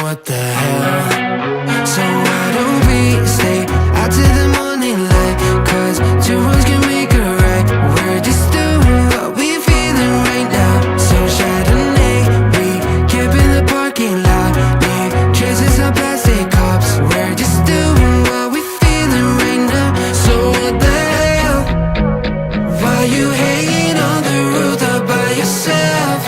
what the hell? So why don't we stay out to the morning light? Cause two wrongs can make a right. We're just doing what we feeling right now. So Chardonnay, we camp in the parking lot. Leave traces of plastic cups. We're just doing what we feeling right now. So what the hell? Why you hanging on the roof all by yourself?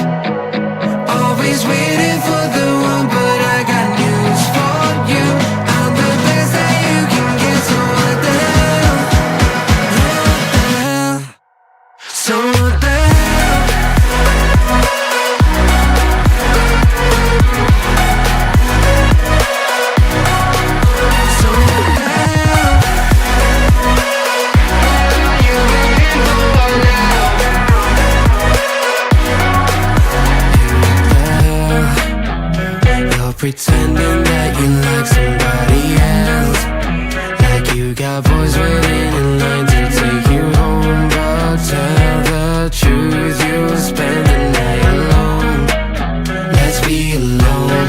Always waiting for the one, but I got news for you. I'm the best that you can get, so what the hell? What the hell? So what the hell? So what the hell? What are you waiting for now? You're pretending that you like somebody else, like you got boys waiting in line to take you home. But tell the truth, you'll spend the night alone. Let's be alone.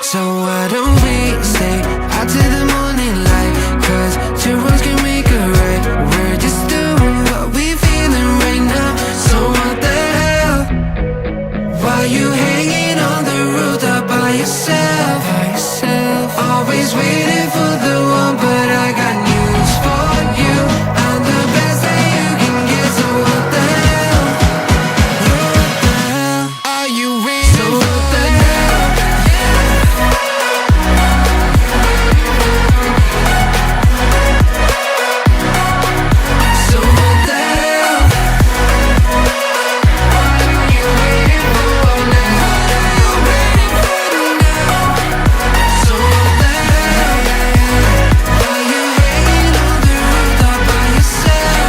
So why don't we stay out to the morning light? Cause two wrongs can make a right. We're just doing what we feeling right now. So what the hell? Why you hanging on the roof all by yourself? Always waiting for the one, but I got news for you. I'm the best that you can get, so what the hell? What the hell? Are you ready? So what the hell? So what the hell? What are you waiting for now? So what the hell? Why you hanging on the roof all by yourself?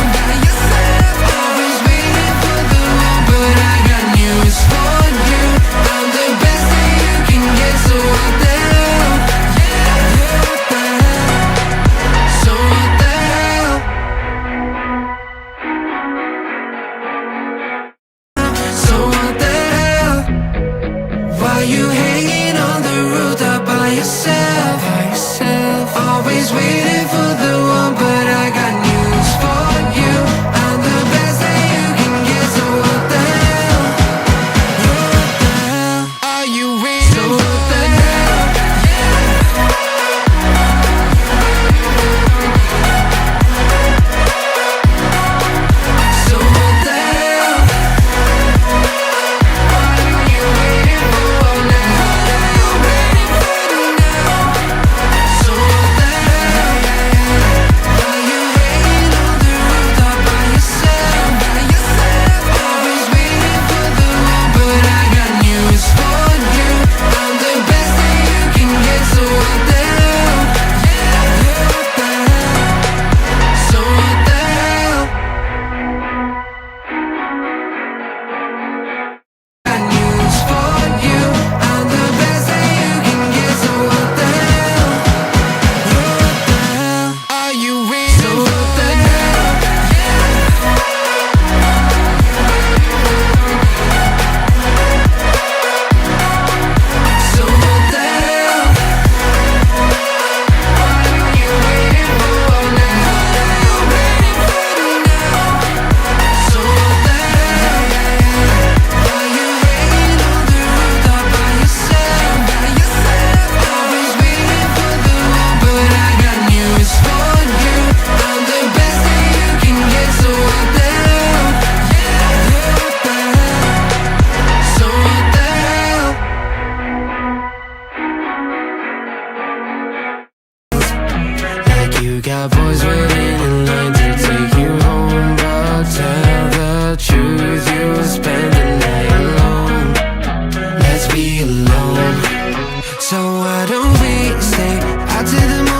Always waiting for the one, but I got news for you. I'm the best that you can get, so what the hell? What the hell? So what the hell? So what the hell? Why you hanging on the roof all by yourself? Always waiting for the one, but I got news for you. I'm the best that you can get, so what the hell? What the hell? Are you ready? So what the hell? So what the hell? What are you waiting for now? So what the hell? Why you hanging on the roof all by yourself? Always waiting for the one, but I got news for you. I'm the best that you can get, so what the hell? What the hell? So what the hell? Got news for you. I'm the best that you can get, so what the hell? What the hell? Are you ready? So what the hell? So what the hell? What are you waiting for now? So what the hell? Why you hanging on the roof all by yourself? Always waiting for the one, but I got news for you. I'm the best that you can get, so what the hell? What the hell? So what the hell? Like you got boys waiting in line to take you home. But tell the truth, you'll spend the night alone. Let's be alone. So why don't we stay out to the morning